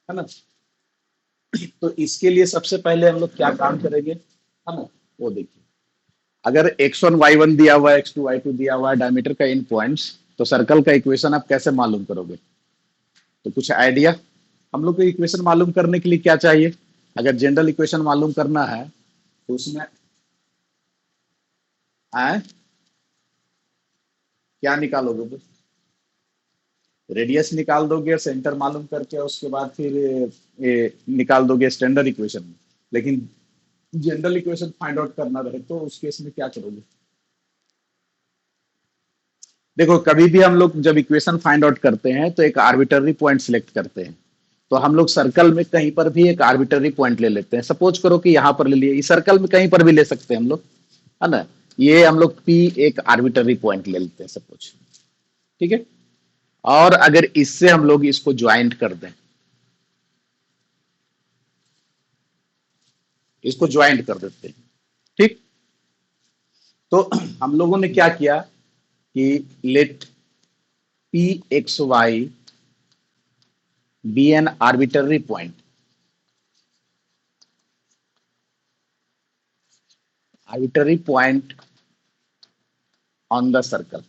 है ना। तो इसके लिए सबसे पहले हम लोग क्या काम करेंगे, है ना, वो देखिए। अगर x1 y1 दिया हुआ है, x2 y2 दिया हुआ है, डायमीटर का इन पॉइंट्स, तो सर्कल का इक्वेशन आप कैसे मालूम करोगे? तो कुछ आइडिया। हम लोग को इक्वेशन मालूम करने के लिए क्या चाहिए? अगर जनरल इक्वेशन मालूम करना है तो उसमें आए क्या निकालोगे? रेडियस निकाल दोगे सेंटर मालूम करके, उसके बाद फिर निकाल दोगे स्टैंडर्ड इक्वेशन में। लेकिन जनरल इक्वेशन फाइंड आउट करना रहे तो उस केस में क्या करोगे? देखो, कभी भी हम लोग जब इक्वेशन फाइंड आउट करते हैं तो एक आर्बिटरी पॉइंट सिलेक्ट करते हैं। तो हम लोग सर्कल में कहीं पर भी एक आर्बिटरी पॉइंट ले लेते हैं। सपोज करो कि यहाँ पर ले लिए, इस सर्कल में कहीं पर भी ले सकते हैं हम लोग, है ना। ये हम लोग पी एक आर्बिटरी पॉइंट ले लेते हैं सपोज, ठीक है। और अगर इससे हम लोग इसको ज्वाइंट कर दें, इसको ज्वाइंट कर देते हैं, ठीक। तो हम लोगों ने क्या किया कि let P x y be an arbitrary point, arbitrary point on the circle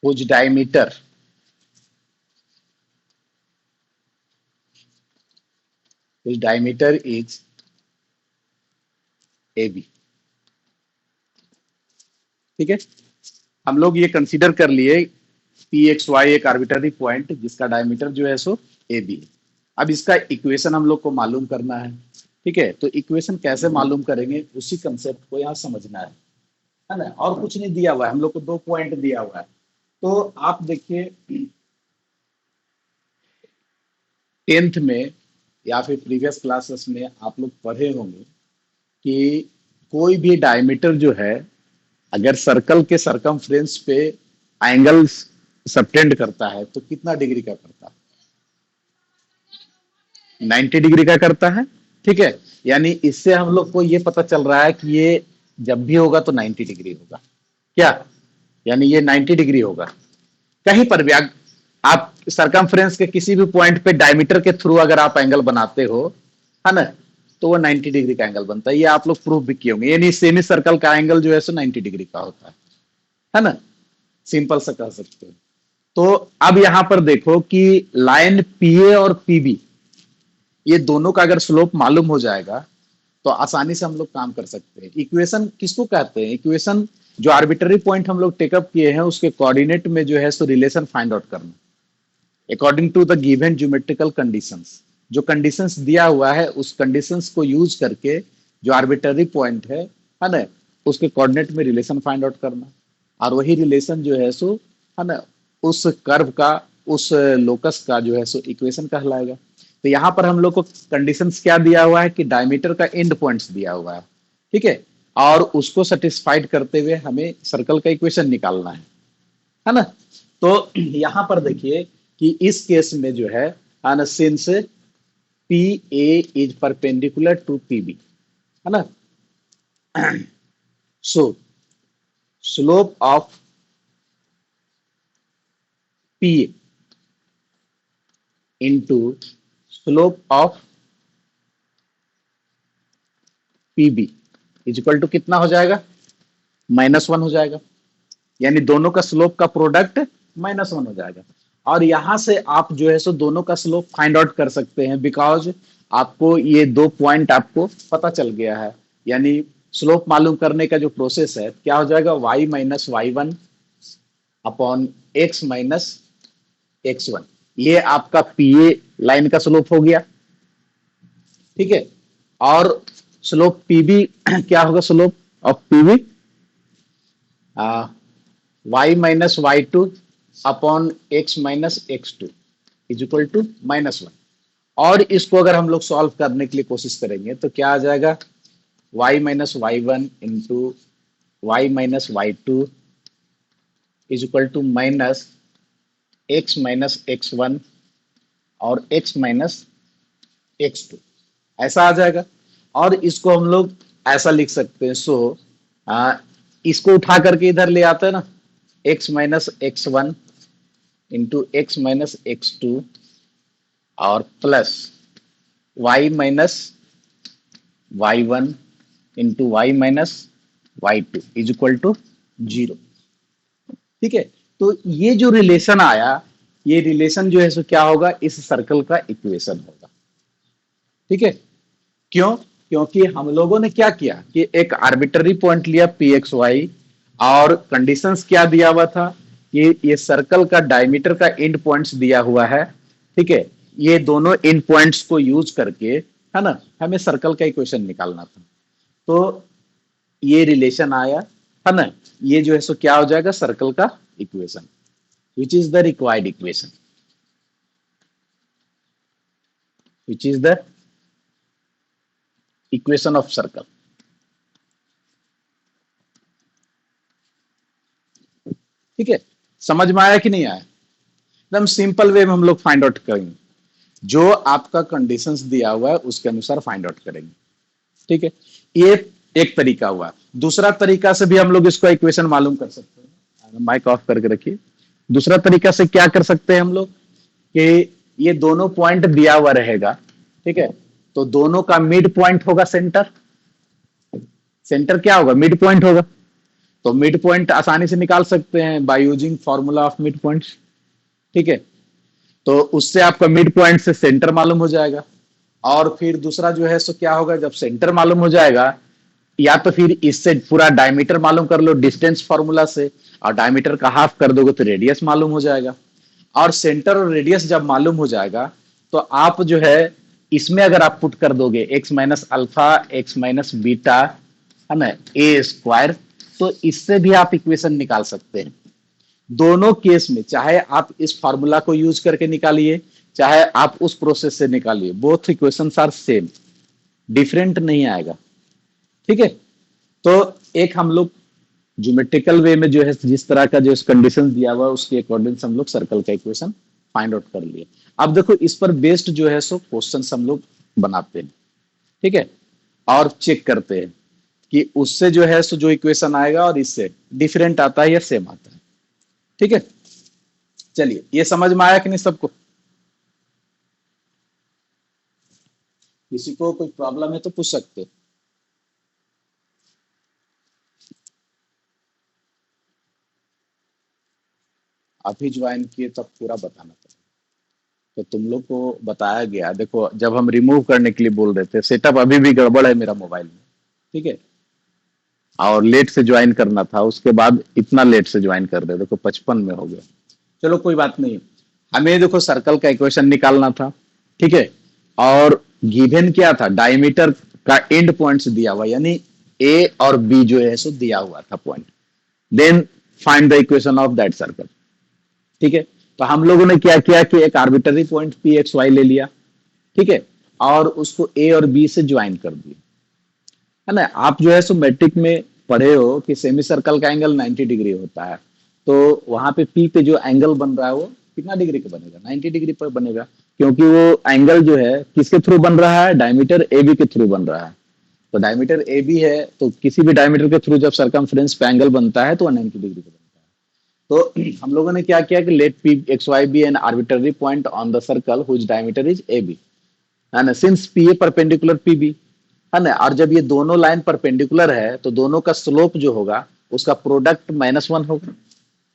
whose diameter is AB, ठीक है। हम लोग ये कंसीडर कर लिए पी एक्स वाई एक आर्बिटरी पॉइंट जिसका डायमीटर जो है सो ए बी है। अब इसका इक्वेशन हम लोग को मालूम करना है, ठीक है। तो इक्वेशन कैसे मालूम करेंगे, उसी कंसेप्ट को यहाँ समझना है ना। और कुछ नहीं दिया हुआ है, हम लोग को 2 पॉइंट दिया हुआ है। तो आप देखिए 10th में या फिर प्रीवियस क्लासेस में आप लोग पढ़े होंगे कि कोई भी डायमीटर जो है, अगर सर्कल के सरकमफ्रेंस पे एंगल सबटेंड करता है तो कितना डिग्री का करता है? 90 डिग्री का करता है, ठीक है। यानी इससे हम लोग को ये पता चल रहा है कि ये जब भी होगा तो 90 डिग्री होगा, क्या? यानी ये 90 डिग्री होगा। कहीं पर भी आप सरकमफ्रेंस के किसी भी पॉइंट पे डायमीटर के थ्रू अगर आप एंगल बनाते हो, है ना, तो वो 90 डिग्री का एंगल बनता है। ये आप लोग प्रूफ भी किए होंगे। यानी सेमी सर्कल का एंगल जो है सो 90 डिग्री का होता है ना। सिंपल सा कह सकते हो। तो अब यहां पर देखो कि लाइन पीए और पीबी, ये दोनों का अगर स्लोप मालूम हो जाएगा तो आसानी से हम लोग काम कर सकते हैं। इक्वेशन किसको कहते हैं? इक्वेशन जो आर्बिटरी पॉइंट हम लोग टेकअप किए हैं उसके कोऑर्डिनेट में जो है सो रिलेशन फाइंड आउट करना according to the given geometrical conditions. जो कंडीशंस दिया हुआ है उस कंडीशंस को यूज करके जो आर्बिटरी पॉइंट है ना, उसके कोऑर्डिनेट में रिलेशन फाइंड आउट करना। और वही रिलेशन जो है सो, है ना, उस कर्व का, उस लोकस का जो है सो इक्वेशन कहलाएगा। तो यहाँ पर हम लोग को कंडीशंस क्या दिया हुआ है कि डायमीटर का एंड पॉइंट्स दिया हुआ है, ठीक है। और उसको सेटिस्फाइड करते हुए हमें सर्कल का इक्वेशन निकालना है ना। तो यहाँ पर देखिए कि इस केस में जो है since P A is perpendicular to P B, है ना, so slope of P into slope of P B is equal to कितना हो जाएगा? -1 हो जाएगा। यानी दोनों का स्लोप का प्रोडक्ट -1 हो जाएगा। और यहां से आप जो है सो दोनों का स्लोप फाइंड आउट कर सकते हैं, बिकॉज आपको ये 2 पॉइंट आपको पता चल गया है। यानी स्लोप मालूम करने का जो प्रोसेस है क्या हो जाएगा? y minus Y one upon x minus x1। ये आपका पीए लाइन का स्लोप हो गया, ठीक है। और स्लोप पीबी क्या होगा? Slope of PB y minus Y two upon x minus x two is equal to -1। और इसको अगर हम लोग सॉल्व करने के लिए कोशिश करेंगे तो क्या आ जाएगा? y minus Y one into Y minus Y two is equal to -x-x1 और x माइनस x2, ऐसा आ जाएगा। और इसको हम लोग ऐसा लिख सकते हैं, सो इसको उठा करके इधर ले आते हैं ना, x minus x1 into X minus x two और plus Y minus Y one into Y minus Y two is equal to zero. ठीक है, तो ये जो रिलेशन आया, ये रिलेशन जो है सो क्या होगा, इस सर्कल का इक्वेशन होगा। ठीक है, क्यों? क्योंकि हम लोगों ने क्या किया कि एक आर्बिट्ररी पॉइंट लिया पी एक्स वाई, और कंडीशंस क्या दिया हुआ था कि ये सर्कल का डायमीटर का एंड पॉइंट्स दिया हुआ है। ठीक है, ये दोनों एंड पॉइंट्स को यूज करके, है ना, हमें सर्कल का इक्वेशन निकालना था। तो ये रिलेशन आया, है ना, ये जो है सो क्या हो जाएगा, सर्कल का equation, which is the required equation, which is the equation of circle. ठीक है, समझ में आया कि नहीं आया? एकदम सिंपल वे में हम लोग फाइंड आउट करेंगे, जो आपका कंडीशंस दिया हुआ है उसके अनुसार फाइंड आउट करेंगे। ठीक है, ये एक तरीका हुआ। दूसरा तरीका से भी हम लोग इसको इक्वेशन मालूम कर सकते हैं, माइक ऑफ करके रखिए। दूसरा तरीका से क्या कर सकते हैं हम लोग कि ये दोनों पॉइंट दिया हुआ रहेगा। ठीक है, तो दोनों का मिड पॉइंट होगा सेंटर। सेंटर क्या होगा, मिड पॉइंट होगा। तो मिड पॉइंट आसानी से निकाल सकते हैं by using formula of mid points. ठीक है, तो उससे आपका मिड पॉइंट से सेंटर मालूम हो जाएगा। और फिर दूसरा जो है सो क्या होगा, जब सेंटर मालूम हो जाएगा, या तो फिर इससे पूरा डायमीटर मालूम कर लो डिस्टेंस फॉर्मूला से, और डायमीटर का हाफ कर दोगे तो रेडियस मालूम हो जाएगा। और सेंटर और रेडियस जब मालूम हो जाएगा, तो आप जो है इसमें अगर आप पुट कर दोगे x minus alpha x minus beta, है ना, ए स्क्वायर, तो इससे भी आप इक्वेशन निकाल सकते हैं। दोनों केस में चाहे आप इस फार्मूला को यूज करके निकालिए, चाहे आप उस प्रोसेस से निकालिए, both equations are same, different नहीं आएगा। ठीक है, तो एक हम लोग ज्योमेट्रिकल वे में जो है जिस तरह का जो कंडीशन दिया हुआ है उसके अकॉर्डिंग हम लोग सर्कल का इक्वेशन फाइंड आउट कर लिए। अब देखो इस पर बेस्ड जो है सो क्वेश्चन हम लोग बनाते हैं। ठीक है, और चेक करते हैं कि उससे जो है सो जो इक्वेशन आएगा और इससे डिफरेंट आता है या सेम आता है। ठीक है, चलिए ये समझ में आया कि नहीं सबको? किसी को कोई प्रॉब्लम है तो पूछ सकते हैं। अभी ज्वाइन किए तब पूरा बताना पड़ेगा। तो तुम लोग को बताया गया, देखो जब हम रिमूव करने के लिए बोल रहे थे, सेटअप अभी भी गड़बड़ है मेरा मोबाइल में। ठीक है, और लेट से ज्वाइन करना था, उसके बाद इतना लेट से ज्वाइन कर रहे, देखो 55 में हो गया। चलो कोई बात नहीं, हमें देखो सर्कल का इक्वेशन निकालना था। ठीक है, और गिवन क्या था, डायमीटर का एंड पॉइंट्स दिया हुआ, यानी ए और बी जो है सो दिया हुआ था point. Then find the equation of that circle. ठीक है, तो हम लोगों ने क्या किया कि एक arbitrary point P x y ले लिया। ठीक है, और उसको ए और बी से ज्वाइन कर दिया, है ना। आप जो है सो मैट्रिक में पढ़े हो कि सेमी सर्कल का एंगल 90 डिग्री होता है, तो वहां पे पी पे जो एंगल बन रहा है वो कितना डिग्री का बनेगा, 90 डिग्री पर बनेगा, क्योंकि वो एंगल जो है किसके थ्रू बन रहा है, डायमीटर ए बी के थ्रू बन रहा है। तो डायमीटर ए बी है, तो किसी भी डायमीटर के थ्रू जब सरकमफ्रेंस पे एंगल बनता है तो 90 डिग्री का बनता है। तो हम लोगों ने क्या किया कि let P x y be an arbitrary point on the circle whose diameter is A B, है ना, since P A perpendicular P B, है ना। और जब ये दोनों लाइन परपेंडिकुलर है तो दोनों का स्लोप जो होगा उसका प्रोडक्ट -1 होगा।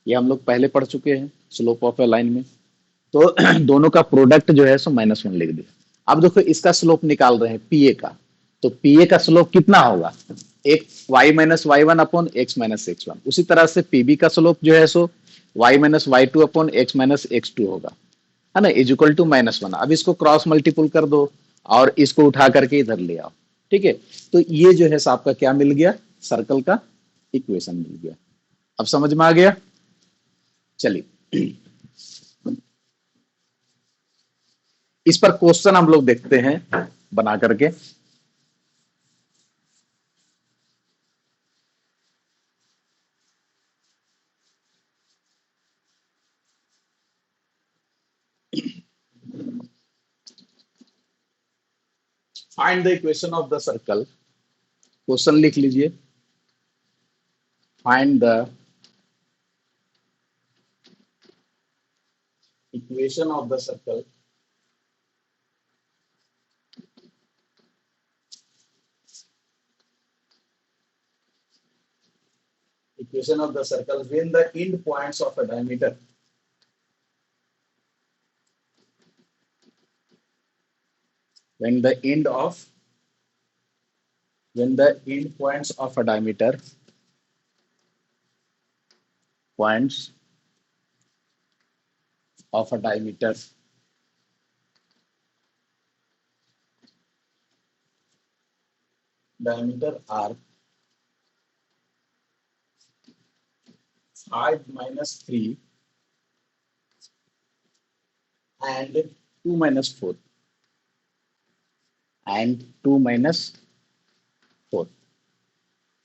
ये हम लोग पहले पढ़ चुके हैं स्लोप ऑफ ए लाइन में। तो दोनों का प्रोडक्ट जो है सो -1 लिख दिया। अब देखो इसका स्लोप निकाल रहे हैं पी ए का, तो पी ए का स्लोप कितना होगा, एक Y minus Y one upon x minus X one. उसी तरह से पीबी का स्लोप जो है सो Y minus Y two upon x minus x two होगा, है ना, इज इक्वल टू -1। अब इसको क्रॉस मल्टीपल कर दो और इसको उठा करके इधर ले आओ। ठीक है, तो ये जो है आपका क्या मिल गया, सर्कल का इक्वेशन मिल गया। अब समझ में आ गया? चलिए इस पर क्वेश्चन हम लोग देखते हैं बना करके। Find the equation of the circle, question लिख लीजिए। Find the equation of the circle equation of the circle when the end points of a diameter when the end of when the end points of a points of a diameter are 5 minus 3 and 2 minus 4 and 2 minus 4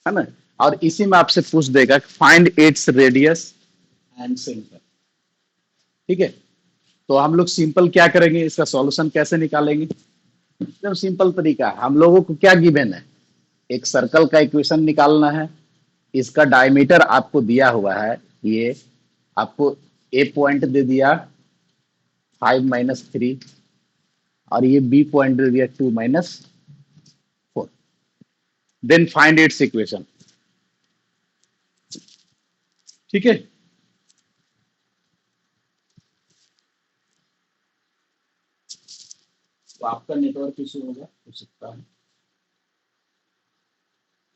है ना। और इसी में आपसे पूछ देगा find its radius and centre. ठीक है, तो हम लोग सिंपल क्या करेंगे, इसका सॉल्यूशन कैसे निकालेंगे। एकदम सिंपल तरीका है। हम लोगों को क्या गिवन है, एक सर्कल का इक्वेशन निकालना है। इसका डायमीटर आपको दिया हुआ है, ये आपको ए पॉइंट दे दिया 5 - 3 और ये बी पॉइंट दे दिया 2 - 4। Then find its equation. ठीक है, तो आपका नेटवर्क इशू होगा, हो सकता है।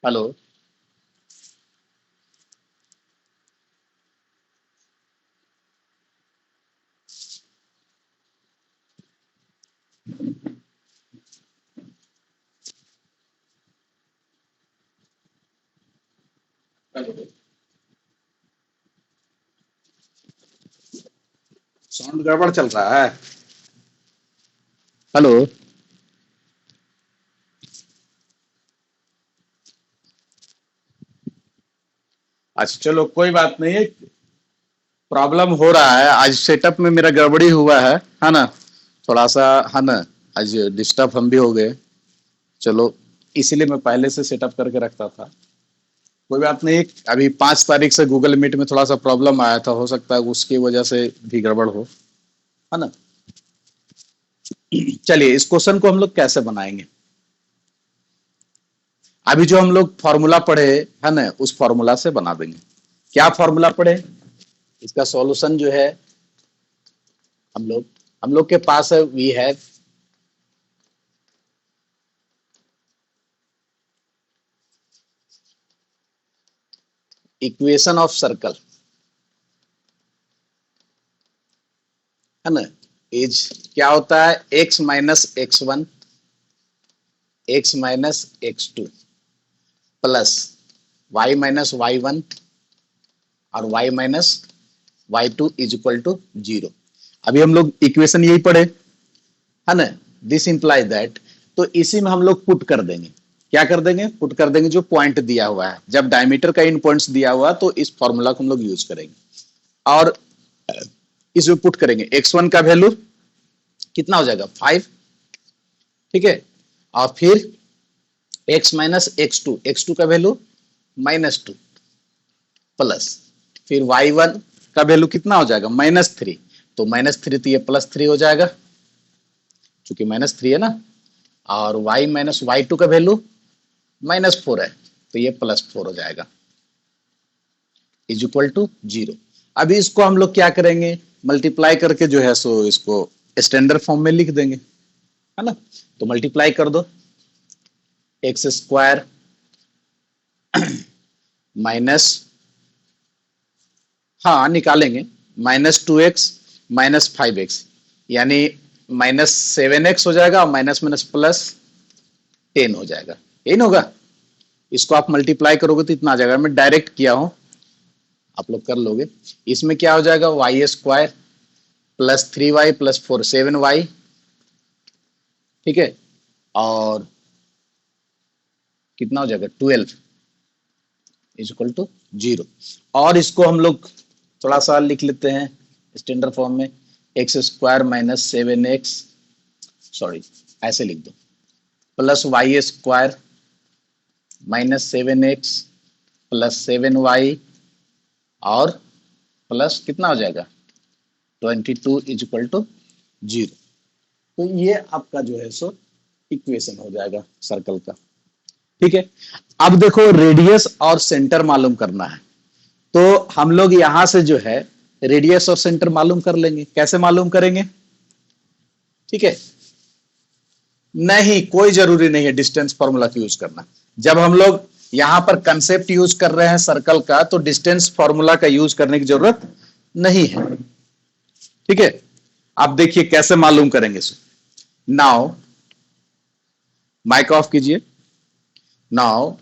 हेलो, हेलो, साउंड गड़बड़ चल रहा है। हेलो, अच्छा चलो कोई बात नहीं है, प्रॉब्लम हो रहा है आज सेटअप में, मेरा गड़बड़ी हुआ है ना, थोड़ा सा, है ना। आज डिस्टर्ब हम भी हो गए। चलो, इसीलिए मैं पहले से सेटअप करके रखता था। कोई बात नहीं, अभी 5 तारीख से गूगल मीट में थोड़ा सा प्रॉब्लम आया था, हो सकता है उसकी वजह से भी गड़बड़ हो, है ना। चलिए, इस क्वेश्चन को हम लोग कैसे बनाएंगे। अभी जो हम लोग फॉर्मूला पढ़े, है ना, उस फॉर्मूला से बना देंगे। क्या फॉर्मूला पढ़े, इसका सॉल्यूशन जो है, हम लोग के पास है, we have equation of circle, है ना। इज क्या होता है, x - x1 x - x2 plus y - y1 और y - y2 is equal to 0। अभी हम लोग इक्वेशन यही पढ़े, है ना। दिस इंप्लाइज दैट, तो इसी में हम लोग पुट कर देंगे। क्या कर देंगे, पुट कर देंगे जो पॉइंट दिया हुआ है। जब डायमीटर का इन पॉइंट्स दिया हुआ तो इस फॉर्मूला को हम लोग यूज करेंगे और इसमें पुट करेंगे। x1 का वैल्यू कितना हो जाएगा, 5। ठीक है, और फिर x - x2 का वैल्यू -2 प्लस, फिर y1 का वैल्यू कितना हो जाएगा, -3। तो -3 तो ये +3 हो जाएगा, क्योंकि -3 है ना। और y - y2 का वैल्यू -4 है, तो ये +4 हो जाएगा, इज इक्वल टू 0। अभी इसको हम लोग क्या करेंगे, मल्टीप्लाई करके जो है सो इसको स्टैंडर्ड फॉर्म में लिख देंगे, है ना। तो मल्टीप्लाई कर दो, x² माइनस, हाँ निकालेंगे, -2x -5x, यानी -7x हो जाएगा, और माइनस माइनस +10 हो जाएगा, यही ना होगा। इसको आप मल्टीप्लाई करोगे तो इतना आ जाएगा। मैं डायरेक्ट किया हूं, आप लोग कर लोगे। इसमें क्या हो जाएगा, y² +3y +4 7y। ठीक है, और कितना हो जाएगा, 12 इज इक्वल टू 0। और इसको हम लोग थोड़ा सा लिख लेते हैं स्टैंडर्ड फॉर्म में, x² - 7x, सॉरी ऐसे लिख दो, प्लस y² -7x +7y और प्लस कितना हो जाएगा, 22 इज इक्वल टू 0। तो ये आपका जो है सो इक्वेशन हो जाएगा सर्कल का। ठीक है, अब देखो रेडियस और सेंटर मालूम करना है, तो हम लोग यहां से जो है रेडियस और सेंटर मालूम कर लेंगे। कैसे मालूम करेंगे? ठीक है, नहीं कोई जरूरी नहीं है डिस्टेंस फॉर्मूला का यूज करना। जब हम लोग यहां पर कंसेप्ट यूज कर रहे हैं सर्कल का, तो डिस्टेंस फॉर्मूला का यूज करने की जरूरत नहीं है। ठीक है, आप देखिए कैसे मालूम करेंगे। नाउ माइक ऑफ कीजिए। Now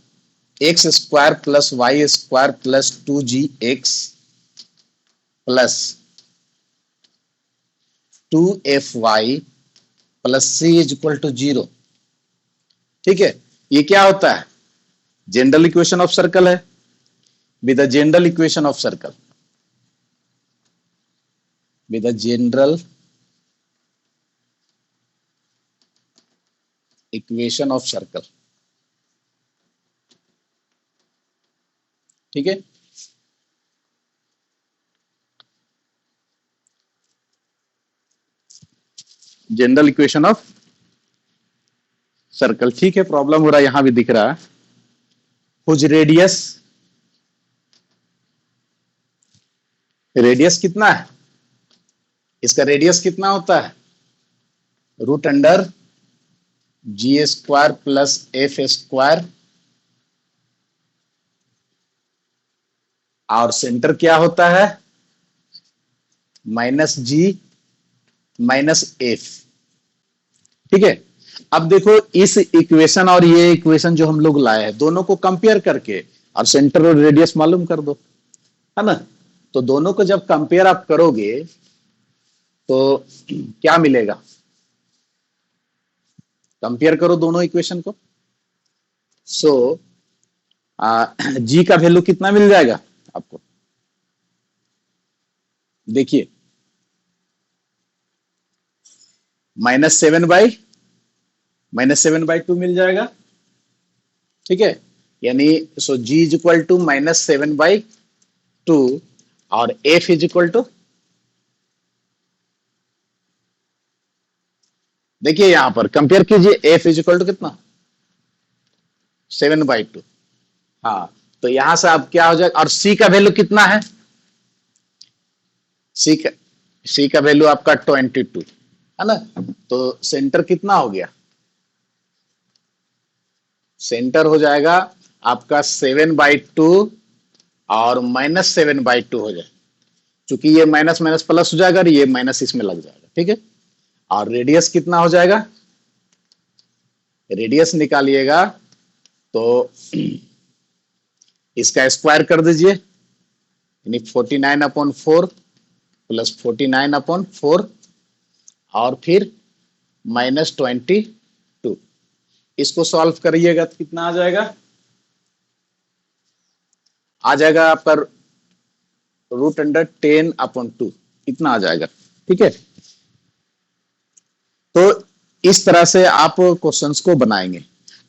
x square plus y square plus 2gx plus 2fy plus c is equal to 0। ठीक है, ये क्या होता है? जनरल इक्वेशन ऑफ सर्कल है। With the general equation of circle, with the general equation of circle. ठीक है, general equation of circle. ठीक है, प्रॉब्लम हो रहा है, यहां भी दिख रहा है। हुज रेडियस, रेडियस कितना है? इसका रेडियस कितना होता है? रूट अंडर जी स्क्वायर प्लस एफ स्क्वायर, और सेंटर क्या होता है? माइनस जी माइनस एफ। ठीक है, अब देखो इस इक्वेशन और ये इक्वेशन जो हम लोग लाए हैं, दोनों को कंपेयर करके और सेंटर और रेडियस मालूम कर दो, है ना। तो दोनों को जब कंपेयर आप करोगे तो क्या मिलेगा? कंपेयर करो दोनों इक्वेशन को। सो जी का वैल्यू कितना मिल जाएगा आपको? देखिए -7/-2 मिल जाएगा। ठीक है, यानी सो जी इज इक्वल टू -7/2 और एफ इज इक्वल टू, देखिए यहां पर कंपेयर कीजिए, एफ इज इक्वल टू कितना? 7/2। हाँ, तो यहां से आप क्या हो जाएगा, और सी का वैल्यू कितना है? सी का सी का वैल्यू आपका 22 है ना। तो सेंटर कितना हो गया? सेंटर हो जाएगा आपका 7/2 और -7/2 हो जाए, क्योंकि ये माइनस माइनस प्लस हो जाएगा और ये माइनस इसमें लग जाएगा। ठीक है, और रेडियस कितना हो जाएगा? रेडियस निकालिएगा तो इसका स्क्वायर कर दीजिए, यानी 49/4 प्लस 49/4 और फिर -22। इसको सॉल्व करिएगा तो कितना आ जाएगा? आ जाएगा आपका √10/2 इतना आ जाएगा। ठीक है, तो इस तरह से आप क्वेश्चंस को बनाएंगे।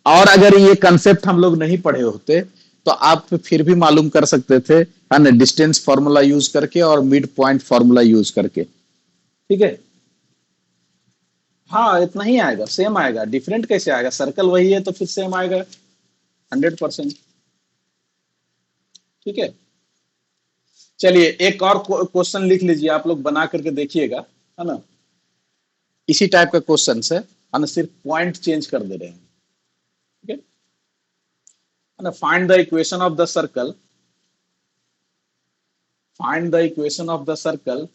और अगर ये कंसेप्ट हम लोग नहीं पढ़े होते तो आप फिर भी मालूम कर सकते थे, है ना, डिस्टेंस फॉर्मूला यूज करके और मिड पॉइंट फॉर्मूला यूज करके। ठीक है, हाँ इतना ही आएगा, सेम आएगा, डिफरेंट कैसे आएगा? सर्कल वही है तो फिर सेम आएगा 100%। ठीक है, चलिए एक और क्वेश्चन लिख लीजिए, आप लोग बना करके देखिएगा, है ना। इसी टाइप का क्वेश्चन है ना, सिर्फ पॉइंट चेंज कर दे रहे हैं। ठीक है ना, find the equation of the circle, find the equation of the circle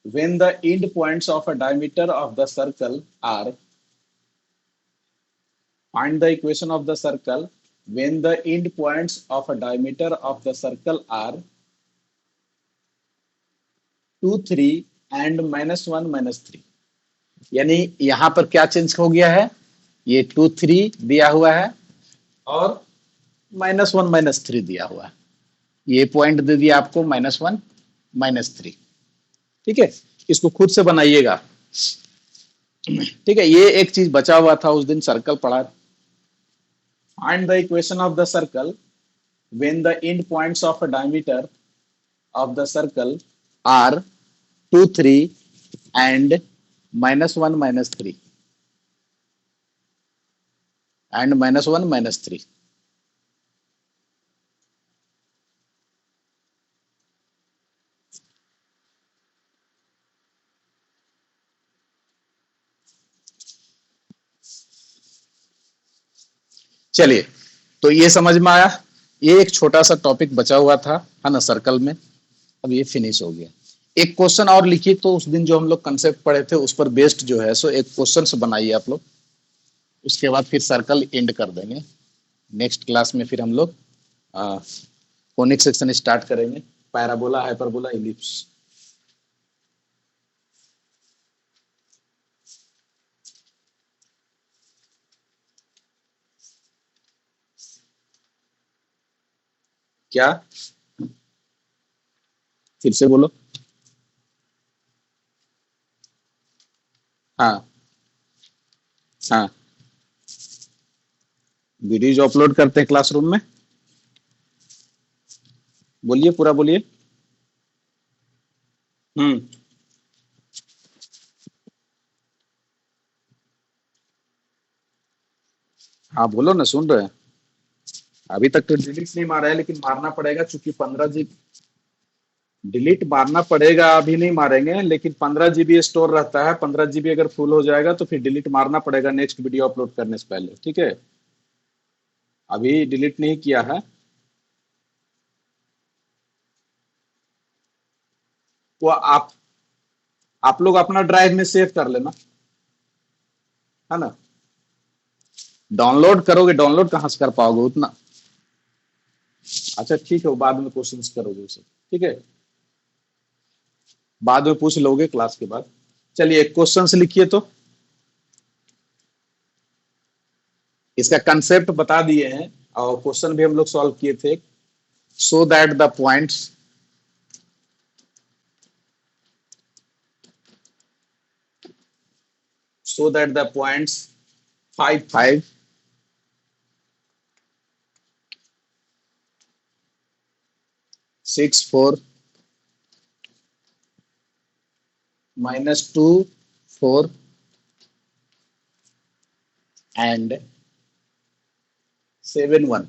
when the end points of a diameter of the circle are, find the equation of the circle when the end points of a diameter of the circle are 2 3 and -1 -3। यानी यहां पर क्या change हो गया है? ये 2 3 दिया हुआ है और -1 -3 दिया हुआ है। ये पॉइंट दे दिया आपको -1 -3। ठीक है, इसको खुद से बनाइएगा। ठीक है, ये एक चीज बचा हुआ था, उस दिन सर्कल पढ़ा। Find the equation of the circle when the end points of a diameter of the circle are 2 3 and -1 -3 and -1 -3। चलिए, तो ये समझ में आया। ये एक छोटा सा टॉपिक बचा हुआ था, है ना, सर्कल में। अब ये फिनिश हो गया। एक क्वेश्चन और लिखिए, तो उस दिन जो हम लोग कंसेप्ट पढ़े थे उस पर बेस्ड जो है सो एक क्वेश्चन बनाइए आप लोग। उसके बाद फिर सर्कल एंड कर देंगे। नेक्स्ट क्लास में फिर हम लोग कोनिक सेक्शन स्टार्ट करेंगे, पैराबोला, हाइपरबोला, इलिप्स। क्या? फिर से बोलो। हाँ, हाँ। वीडियो जो अपलोड करते हैं क्लासरूम में, बोलिए, पूरा बोलिए। हम्म। हाँ, बोलो ना, सुन रहे हैं। अभी तक तो डिलीट नहीं मारा है, लेकिन मारना पड़ेगा, चूंकि 15 GB डिलीट मारना पड़ेगा। अभी नहीं मारेंगे, लेकिन 15 GB स्टोर रहता है। 15 GB अगर फुल हो जाएगा तो फिर डिलीट मारना पड़ेगा नेक्स्ट वीडियो अपलोड करने से पहले, ठीक है। अभी डिलीट नहीं किया है। वो आप लोग अपना ड्राइव में सेव कर लेना, है ना। डाउनलोड करोगे, डाउनलोड कहाँ से कर पाओगे उतना। अच्छा ठीक है, वो बाद में क्वेश्चंस करोगे उसे, ठीक है। बाद में पूछ लोगे क्लास के बाद। चलिए, क्वेश्चंस लिखिए तो। इसका कंसेप्ट बता दिए हैं, और क्वेश्चन भी हम लोग सॉल्व किए थे। So that the points, so that the points 5 5 6 4 -2 4 and 7 1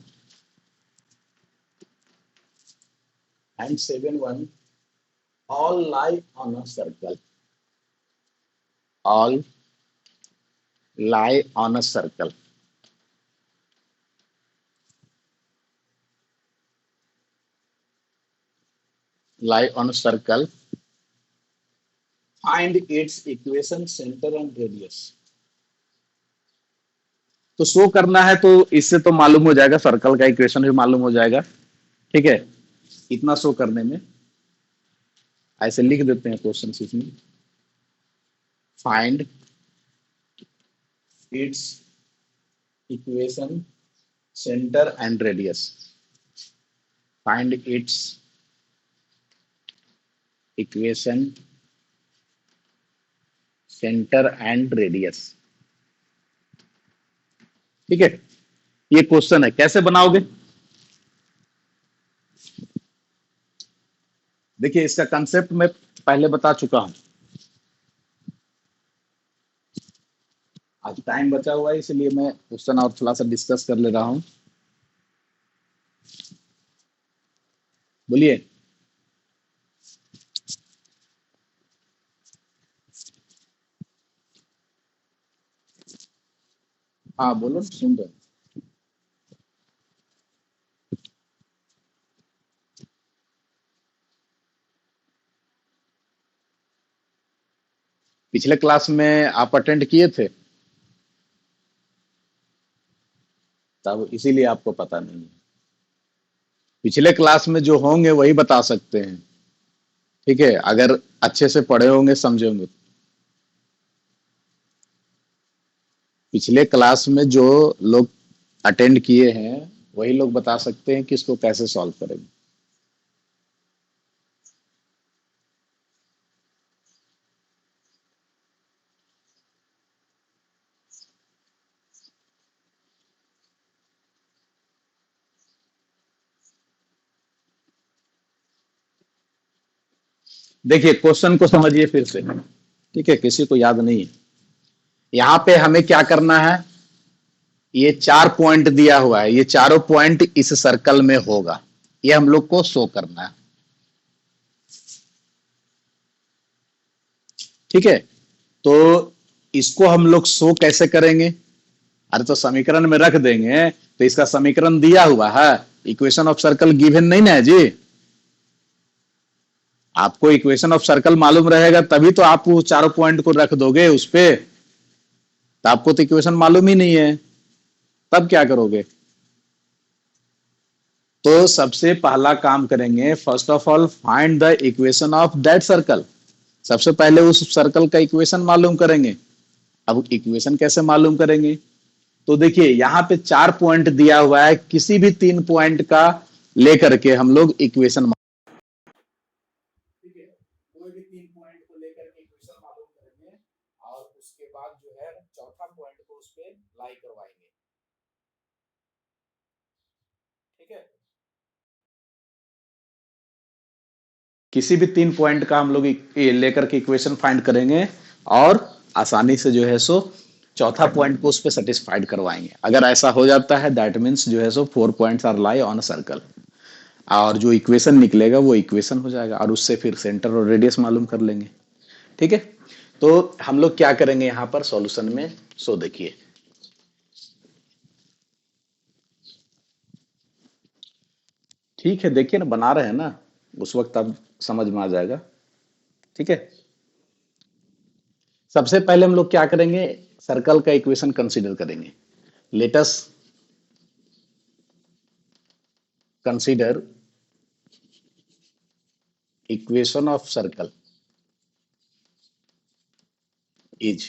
and 7 1 all lie on a circle, all lie on a circle, lie on a circle, find its equation, center and radius। तो show करना है, तो इससे तो मालूम हो जाएगा, circle का इक्वेशन भी मालूम हो जाएगा, ठीक है। इतना शो करने में ऐसे लिख देते हैं क्वेश्चन इसमें। Find its equation, center and radius, find its equation, center and radius, ठीक है। ये क्वेश्चन है, कैसे बनाओगे। देखिए, इसका कंसेप्ट मैं पहले बता चुका हूं। आज टाइम बचा हुआ है, इसलिए मैं क्वेश्चन और थोड़ा सा डिस्कस कर ले रहा हूं। बोलिए। हाँ, बोलो, सुन रहे हैं। पिछले क्लास में आप अटेंड किए थे, तब इसीलिए आपको पता नहीं है। पिछले क्लास में जो होंगे वही बता सकते हैं, ठीक है, अगर अच्छे से पढ़े होंगे, समझे होंगे। पिछले क्लास में जो लोग अटेंड किए हैं वही लोग बता सकते हैं कि इसको कैसे सॉल्व करेंगे। देखिए, क्वेश्चन को समझिए फिर से। ठीक है, किसी को याद नहीं है। यहां पे हमें क्या करना है, ये 4 पॉइंट दिया हुआ है, ये चारों पॉइंट इस सर्कल में होगा, ये हम लोग को शो करना है। ठीक है, तो इसको हम लोग शो कैसे करेंगे? अरे तो समीकरण में रख देंगे, तो इसका समीकरण दिया हुआ है, इक्वेशन ऑफ सर्कल गिवन नहीं ना है जी। आपको इक्वेशन ऑफ सर्कल मालूम रहेगा तभी तो आप वो चारों पॉइंट को रख दोगे उस पे, तो आपको तो इक्वेशन मालूम ही नहीं है, तब क्या करोगे? तो सबसे पहला काम करेंगे, first of all find the equation of that circle. सबसे पहले उस सर्कल का इक्वेशन मालूम करेंगे। अब इक्वेशन कैसे मालूम करेंगे? तो देखिए यहां पे 4 पॉइंट दिया हुआ है, किसी भी 3 पॉइंट का लेकर के हम लोग इक्वेशन, ठीक है, कोई भी 3 पॉइंट को लेकर के इक्वेशन मालूम करेंगे और उसके बाद जो है चौथा पॉइंट को उस पे लाई करवाएंगे। ठीक है, किसी भी 3 पॉइंट का हम लोग लेकर के इक्वेशन फाइंड करेंगे और आसानी से जो है सो चौथा पॉइंट को उस पर सेटिस्फाइड करवाएंगे। अगर ऐसा हो जाता है दैट मीन्स जो है सो 4 points are lie on a circle, और जो इक्वेशन निकलेगा वो इक्वेशन हो जाएगा, और उससे फिर सेंटर और रेडियस मालूम कर लेंगे। ठीक है, तो हम लोग क्या करेंगे यहाँ पर सॉल्यूशन में, सो देखिए ठीक है, देखिए ना बना रहे हैं ना, उस वक्त अब समझ में आ जाएगा। ठीक है, सबसे पहले हम लोग क्या करेंगे, सर्कल का इक्वेशन कंसीडर करेंगे। Let us consider equation of circle is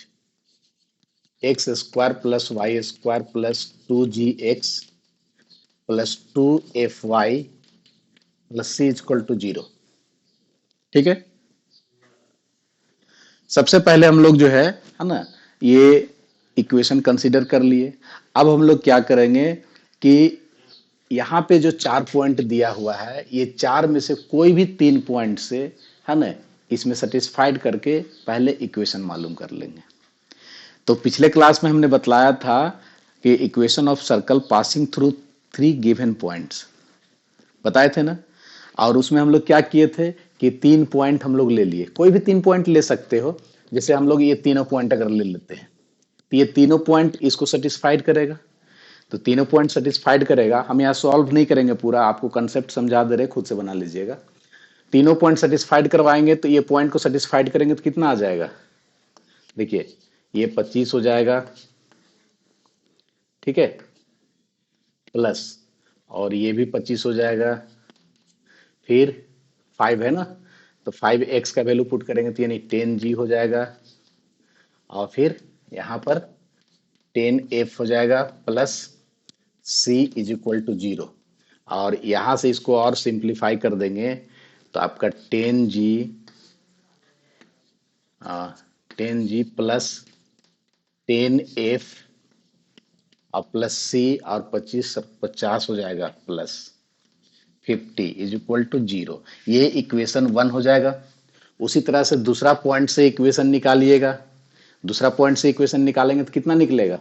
x square plus y square plus 2gx plus 2fy plus c equal to 0। ठीक है, सबसे पहले हम लोग जो है ना, ये इक्वेशन कंसीडर कर लिए। अब हम लोग क्या करेंगे कि यहाँ पे जो 4 पॉइंट दिया हुआ है, ये चार में से कोई भी 3 पॉइंट से है ना, इसमें सेटिस्फाइड करके पहले इक्वेशन मालूम कर लेंगे। तो पिछले क्लास में हमने बतलाया था कि equation of circle passing through 3 given points बताए थे ना, और उसमें हम लोग क्या किए थे कि 3 पॉइंट हम लोग ले लिए, कोई भी 3 पॉइंट ले सकते हो। जैसे हम लोग ये तीनों पॉइंट अगर ले लेते हैं, तो ये तीनों पॉइंट इसको सेटिस्फाइड करेगा, तो तीनों पॉइंट सेटिस्फाइड करेगा। हम यहाँ सॉल्व नहीं करेंगे, पूरा आपको कंसेप्ट समझा दे रहे, खुद से बना लीजिएगा। तीनों पॉइंट सेटिस्फाइड करवाएंगे तो ये पॉइंट को सेटिस्फाइड करेंगे तो कितना आ जाएगा, देखिए ये 25 हो जाएगा। ठीक है, प्लस और ये भी 25 हो जाएगा, फिर 5 है ना, तो 5x का वैल्यू पुट करेंगे तो यानी 10g हो जाएगा, और फिर यहाँ पर 10f हो जाएगा plus c is equal to 0। और यहां से इसको और सिंप्लीफाई कर देंगे तो आपका 10g प्लस 10f और प्लस c और 50 हो जाएगा प्लस 50 इज इक्वल टू 0। ये इक्वेशन 1 हो जाएगा। उसी तरह से दूसरा पॉइंट से इक्वेशन निकालिएगा, दूसरा पॉइंट से इक्वेशन निकालेंगे तो कितना निकलेगा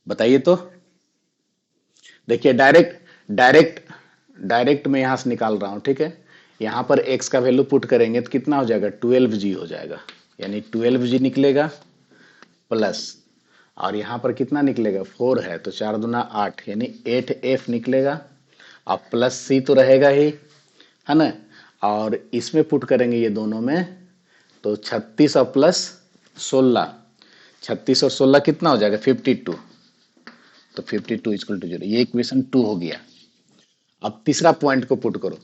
बताइए तो। देखिए डायरेक्ट डायरेक्ट डायरेक्ट मैं यहां से निकाल रहा हूं। ठीक है, यहां पर x का वैल्यू पुट करेंगे तो कितना हो जाएगा, 12g हो जाएगा, यानी 12g निकलेगा प्लस, और यहां पर कितना निकलेगा, 4 है तो 4 दूना 8 यानी 8f निकलेगा, और प्लस c तो रहेगा ही है ना, और इसमें पुट करेंगे ये दोनों में तो 36 और प्लस 16, 36 और 16 कितना हो जाएगा 52, तो 52 इक्वल टू 0। ये इक्वेशन 2 हो गया। अब तीसरा पॉइंट को पुट करो,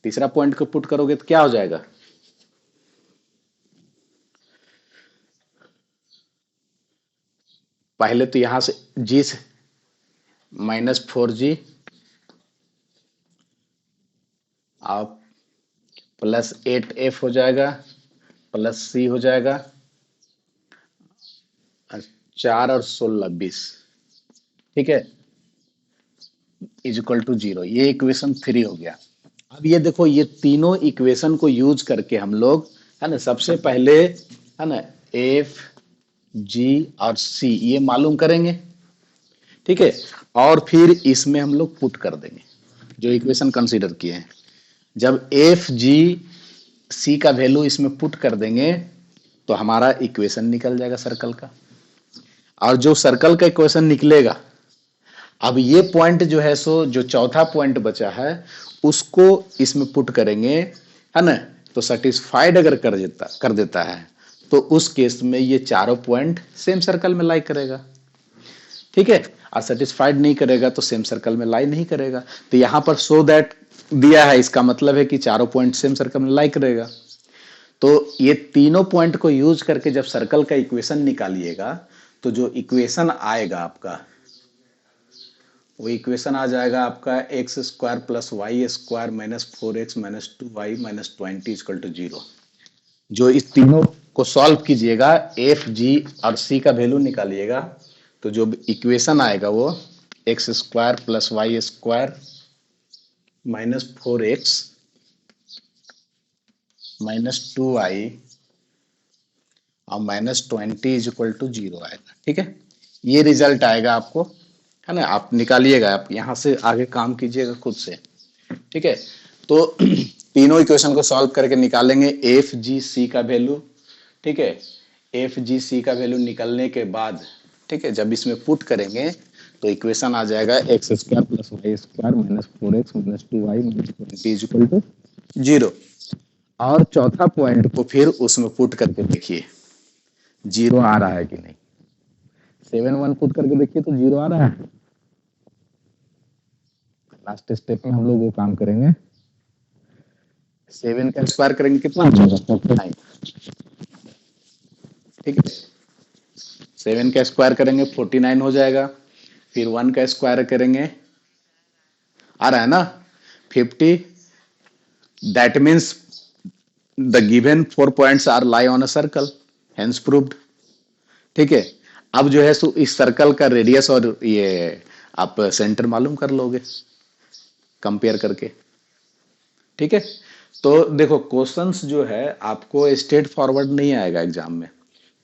तीसरा पॉइंट को पुट करोगे तो क्या हो जाएगा, पहले तो यहां से g से -4g और प्लस 8f हो जाएगा प्लस c हो जाएगा, 4 और 16 20। ठीक है, इज इक्वल टू 0। ये इक्वेशन 3 हो गया। अब ये देखो, ये तीनों इक्वेशन को यूज करके हम लोग है ना, सबसे पहले है ना एफ जी और सी ये मालूम करेंगे, ठीक है। और फिर इसमें हम लोग पुट कर देंगे जो इक्वेशन कंसीडर किए हैं। जब एफ जी सी का वैल्यू इसमें पुट कर देंगे तो हमारा इक्वेशन निकल जाएगा सर्कल का। और जो सर्कल का इक्वेशन निकलेगा, अब ये पॉइंट जो है सो जो चौथा पॉइंट बचा है उसको इसमें पुट करेंगे, है ना। तो सेटिस्फाइड अगर कर देता है तो उस केस में ये चारों पॉइंट सेम सर्कल में लाई करेगा, ठीक है। और सेटिस्फाइड नहीं करेगा तो सेम सर्कल में लाई नहीं करेगा। तो यहां पर सो दैट दिया है, इसका मतलब है कि चारों पॉइंट सेम सर्कल में लाई करेगा। तो ये तीनों पॉइंट को यूज करके जब सर्कल का इक्वेशन निकालिएगा तो जो इक्वेशन आएगा आपका, वो इक्वेशन आ जाएगा आपका x square plus y square minus 4x minus 2y minus 20 equal to 0। जो इस तीनों को सॉल्व कीजिएगा, एफ जी और सी का वैल्यू निकालिएगा, तो जो इक्वेशन आएगा वो x square plus y square minus 4x minus 2y और माइनस 20 इज इक्वल टू 0 आएगा, ठीक है। ये रिजल्ट आएगा आपको, है ना। आप निकालिएगा, आप यहां से आगे काम कीजिएगा खुद से, ठीक है। तो तीनों इक्वेशन को सॉल्व करके निकालेंगे एफ जी सी का वैल्यू, ठीक है। एफ जी सी का वैल्यू निकलने के बाद, ठीक है, जब इसमें पुट करेंगे तो इक्वेशन आ जाएगा x square plus y square minus 4x minus 2y minus 20 is equal to 0। और चौथा पॉइंट को फिर उसमें पुट करके देखिए 0 आ रहा है कि नहीं। 7 1 पुट करके देखिए तो 0 आ रहा है। लास्ट स्टेप में हम लोग वो काम करेंगे, 7 का स्क्वायर करेंगे कितना हो जाएगा 49, ठीक है। 7 का स्क्वायर करेंगे 49 हो जाएगा। फिर 1 का स्क्वायर करेंगे, आ रहा है ना 50। That means the given 4 points are lie on a circle, hence proved, ठीक है। अब जो है सो इस सर्कल का रेडियस और ये आप सेंटर मालूम कर लोगे कंपेयर करके, ठीक है। तो देखो क्वेश्चंस जो है आपको स्ट्रेट फॉरवर्ड नहीं आएगा एग्जाम में।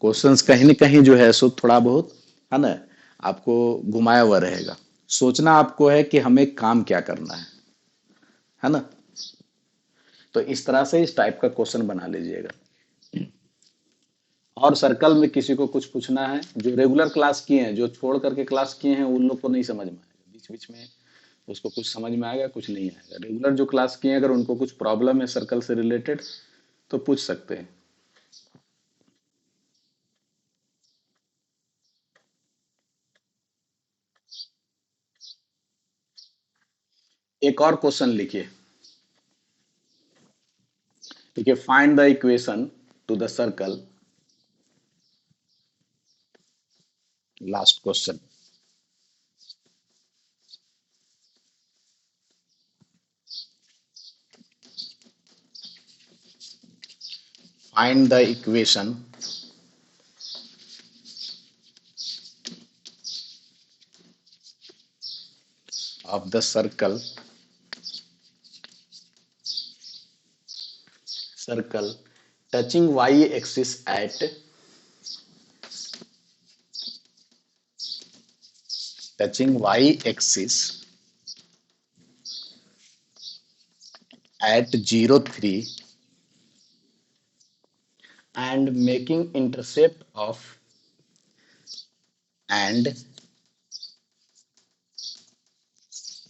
क्वेश्चंस कहीं ना कहीं जो है सो थोड़ा बहुत, है ना, आपको घुमाया हुआ रहेगा। सोचना आपको है कि हमें काम क्या करना है ना। तो इस तरह से इस टाइप का क्वेश्चन बना लीजिएगा। और सर्कल में किसी को कुछ पूछना है, जो रेगुलर क्लास किए हैं, जो छोड़ करके क्लास किए हैं, उन लोग को नहीं समझ में आएगा, बीच बीच में उसको कुछ समझ में आएगा कुछ नहीं आएगा। रेगुलर जो क्लास किए हैं, अगर उनको कुछ प्रॉब्लम है सर्कल से रिलेटेड तो पूछ सकते हैं। एक और क्वेश्चन लिखिए, ठीक है। Find the equation two the circle, last question. Find the equation of the circle touching y axis at touching y axis at 0 3 and and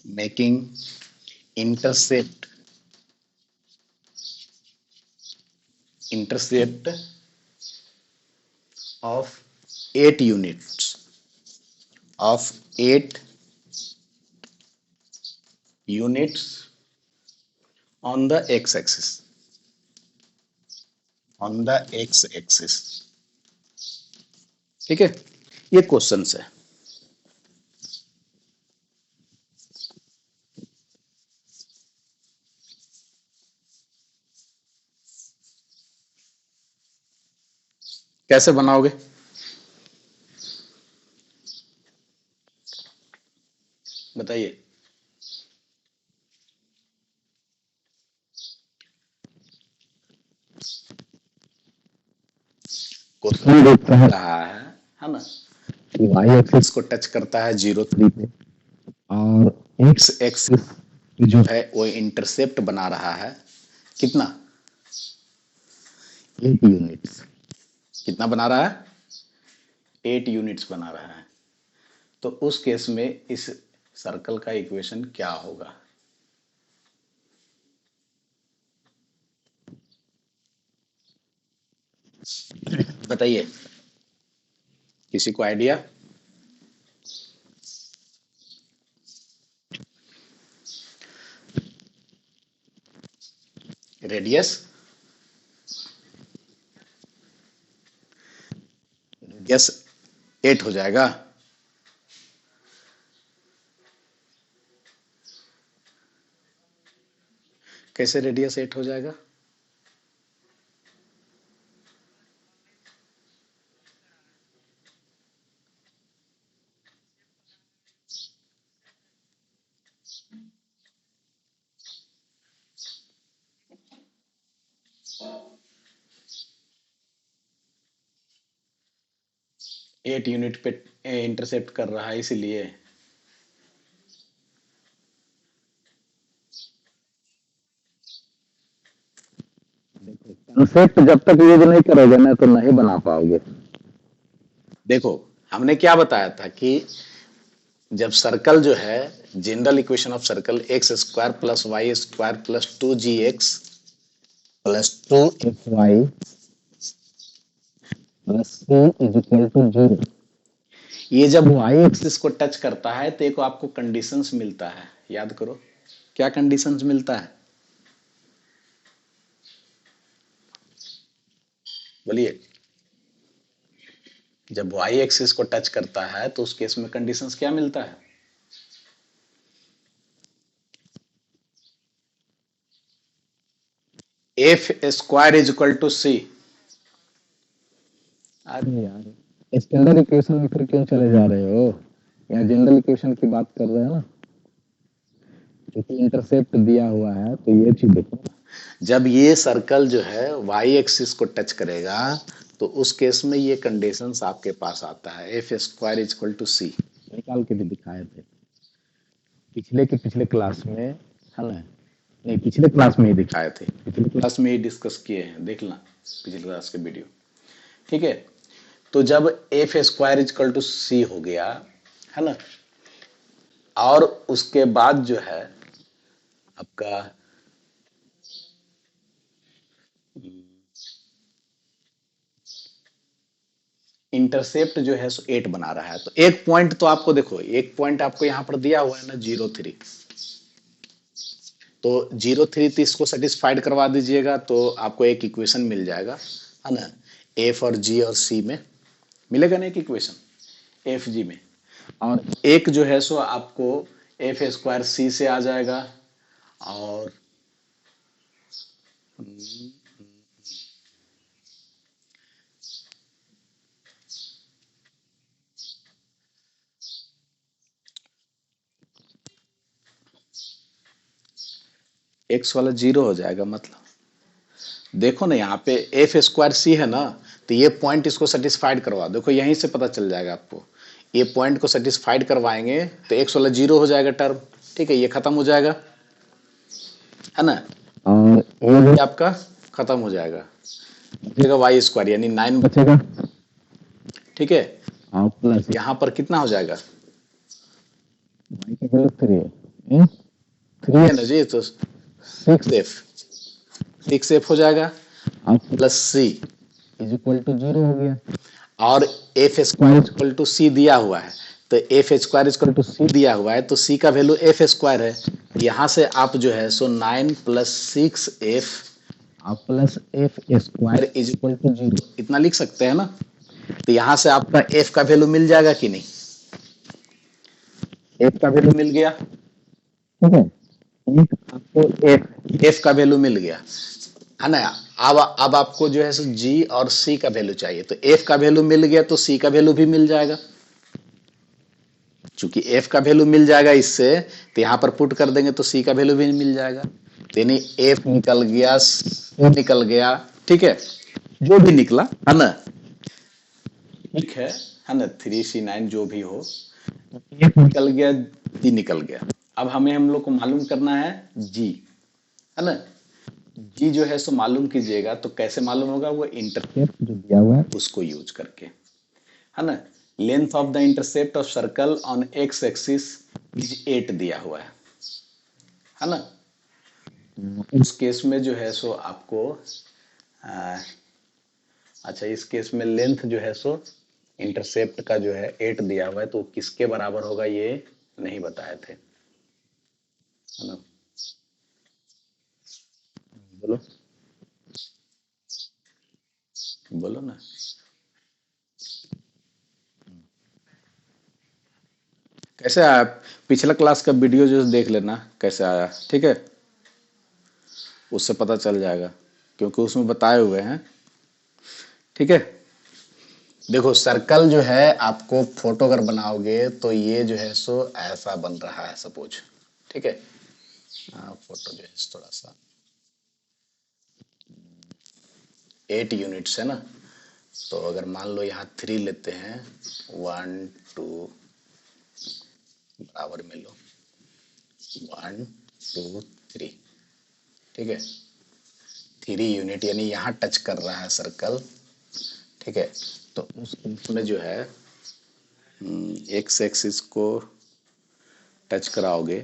making intercept of 8 units of 8 units on the x axis, on the x axis, ठीक है। ये question है। कैसे बनाओगे बताइए। Question देख रहा है ना, कि वाई एक्सिस को टच करता है 0 3 पे और एक्स एक्सिस जो है वो इंटरसेप्ट बना रहा है कितना 8 यूनिट्स। कितना बना रहा है 8 यूनिट्स बना रहा है। तो उस केस में इस सर्कल का इक्वेशन क्या होगा? बताइए, किसी को आइडिया? रेडियस रेडियस 8 हो जाएगा। कैसे रेडियस 8 हो जाएगा? एट यूनिट पे इंटरसेप्ट कर रहा है इसीलिए। कंसेप्ट जब तक यूज नहीं करोगे ना तो नहीं बना पाओगे। देखो, हमने क्या बताया था कि जब सर्कल जो है, general equation of circle x square plus y square plus 2gx plus 2fy plus c is equal to 0। ये जब वाई एक्सिस को टच करता है तो एक आपको कंडीशंस मिलता है, याद करो क्या कंडीशंस मिलता है, बोलिए। जब वाई एक्सिस को टच करता है तो उस केस में कंडीशंस क्या मिलता है? F square is equal to C. अरे यार, स्टैंडर्ड इक्वेशन में फिर क्यों चले जा रहे हो? यहाँ जनरल इक्वेशन की बात कर रहे हैं ना, क्योंकि इंटरसेप्ट दिया हुआ है तो ये चीज देखो। जब ये सर्कल जो है वाई एक्सिस को टच करेगा तो उस केस में ये कंडीशंस आपके पास आता है, F square is equal to C. निकाल के भी दिखाए थे पिछले क्लास में, है ना? नहीं, पिछले क्लास में ही दिखाए थे, पिछले क्लास में ही डिस्कस किए हैं, देख लेना पिछले क्लास के वीडियो। ठीक है, तो जब एफ स्क्वायर इजकल टू सी हो गया, है ना, और उसके बाद जो है आपका इंटरसेप्ट जो है सो 8 बना रहा है। तो एक पॉइंट तो आपको देखो, एक पॉइंट आपको यहां पर दिया हुआ है ना 0 3। तो 0 3 तो इसको सेटिस्फाइड करवा दीजिएगा तो आपको एक इक्वेशन मिल जाएगा, है ना, एफ और जी और सी में मिलेगा ना एक इक्वेशन एफ जी में। और एक जो है सो आपको एफ स्क्वायर सी से आ जाएगा और एक्स वाला 0 हो जाएगा। मतलब देखो ना, यहाँ पे एफ स्क्वायर सी है ना, तो ये पॉइंट इसको सेटिस्फाइड करवा, देखो यहीं से पता चल जाएगा आपको। ये पॉइंट को सेटिस्फाइड करवाएंगे तो एक्स वाला 0 हो जाएगा टर्म, ठीक है, ये खत्म हो जाएगा, है ना, और ये भी आपका खत्म हो जाएगा, बचेगा वाई स्क्वायर यानी 9 बचेगा, ठीक है। और प्लस यहाँ पर कितना हो जाएगा, वाई का वैल्यू 3 है ना जी, तो 6f हो जाएगा और plus c is equal to 0 हो गया। और f square equal to c दिया हुआ है, तो f square equal to c दिया हुआ है तो सी का वैल्यू एफ स्क्वायर है। यहां से आप जो है सो 9 प्लस 6f और plus f square is equal to 0 इतना लिख सकते हैं ना। तो यहां से आपका एफ का वैल्यू मिल जाएगा कि नहीं, एफ का वैल्यू मिल गया, ठीक है, आपको एफ का वैल्यू मिल गया, है ना। अब आपको जो है सो जी और सी का वैल्यू चाहिए, तो एफ का वैल्यू मिल गया तो सी का वैल्यू भी मिल जाएगा। चूंकि एफ का वैल्यू मिल जाएगा इससे, तो यहां पर पुट कर देंगे तो सी का वैल्यू भी मिल जाएगा। तो यानी एफ निकल गया, सी निकल गया, ठीक है, जो भी निकला, है ना। ठीक है ना, 3C9 जो भी हो, F निकल गया, G निकल गया। अब हमें हम लोग को मालूम करना है G, है ना। G जो है सो मालूम कीजिएगा, तो कैसे मालूम होगा, वो इंटरसेप्ट जो दिया हुआ है उसको यूज करके, है ना। Length of the intercept of circle on x axis is 8 दिया हुआ है ना। उस केस में जो है सो आपको अच्छा, इस केस में लेंथ जो है सो इंटरसेप्ट का जो है 8 दिया हुआ है, तो किसके बराबर होगा ये नहीं बताए थे, है ना। बोलो बोलो ना। कैसे आया, पिछला क्लास का वीडियो जो देख लेना कैसे आया, ठीक है, उससे पता चल जाएगा, क्योंकि उसमें बताए हुए हैं, ठीक है। देखो सर्कल जो है आपको फोटो अगर बनाओगे तो ये जो है सो ऐसा बन रहा है सपोज, ठीक है। फोटो जो है थोड़ा सा 8 यूनिट्स है ना, तो अगर मान लो यहाँ 3 लेते हैं, 1 2 बराबर में लो, 1 2 3, ठीक है। 3 यूनिट यानी यहाँ टच कर रहा है सर्कल, ठीक है। तो उस में जो है एक्स एक्सिस को टच कराओगे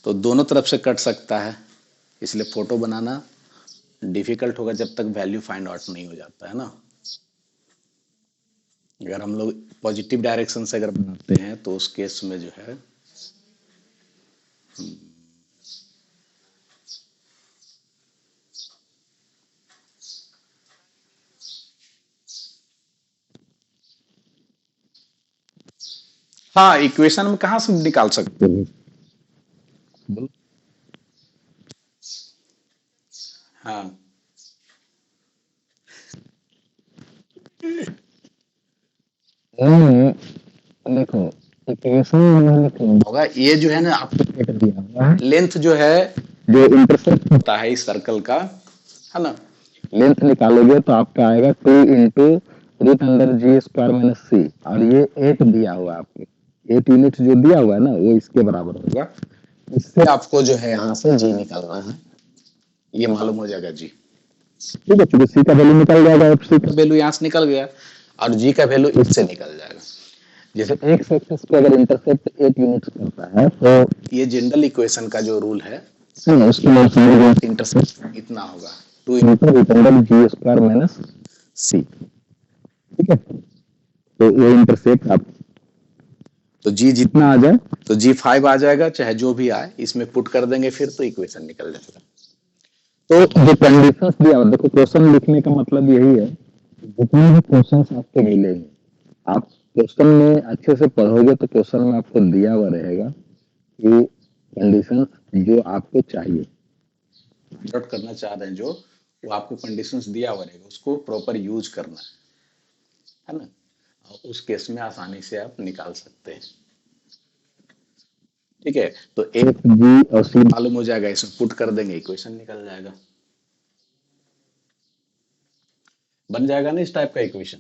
तो दोनों तरफ से कट सकता है, इसलिए फोटो बनाना डिफिकल्ट होगा जब तक वैल्यू फाइंड आउट नहीं हो जाता है ना। अगर हम लोग पॉजिटिव डायरेक्शन से अगर बनाते हैं तो उस केस में जो है हाँ, इक्वेशन में कहाँ से निकाल सकते हो, बोलो। हाँ देखो, इक्वेशन में लिखना होगा, ये जो है ना आपको सेट दिया हुआ है, लेंथ जो है जो इंटरसेप्ट होता है इस सर्कल का, है ना। लेंथ निकालोगे तो आपका आएगा 2 × √√G² - C, और ये 8 दिया हुआ है आपको, 8 यूनिट जो दिया हुआ है ना वो इसके बराबर होगा। इससे आपको जो है यहाँ से G निकालना है, ये मालूम हो जाएगा G, ठीक है। क्योंकि C का वैल्यू निकल जाएगा, C का वैल्यू यहाँ से निकल गया और G का वैल्यू इससे निकल जाएगा। जैसे एक्स एक्सिस पे अगर इंटरसेप्ट 8 यूनिट्स करता है तो ये जनरल इक्वेशन का जो रूल है ना, उसके लिए इंटरसेप्ट इतना होगा 2 × √G² - C, ठीक है। तो ये इंटरसेप्ट आप, तो G जितना आ जाए, तो G5 आ जाएगा, चाहे जो भी आए इसमें पुट कर देंगे फिर तो इक्वेशन निकल जाएगा। तो जो कंडीशंस दिया, देखो क्वेश्चन लिखने का मतलब यही है, जितने भी क्वेश्चंस आपको मिलेंगे, आप क्वेश्चन में अच्छे से पढ़ोगे तो क्वेश्चन में आपको दिया हुआ रहेगा कि कंडीशंस जो आपको चाहिए, नोट करना चाह रहे हैं जो, वो आपको कंडीशंस दिया हुआ रहेगा, उसको प्रॉपर यूज करना है ना। और उस केस में आसानी से आप निकाल सकते हैं, ठीक है। तो एक जी और सी मालूम हो जाएगा, इसमें पुट कर देंगे इक्वेशन निकल जाएगा, बन जाएगा ना इस टाइप का इक्वेशन।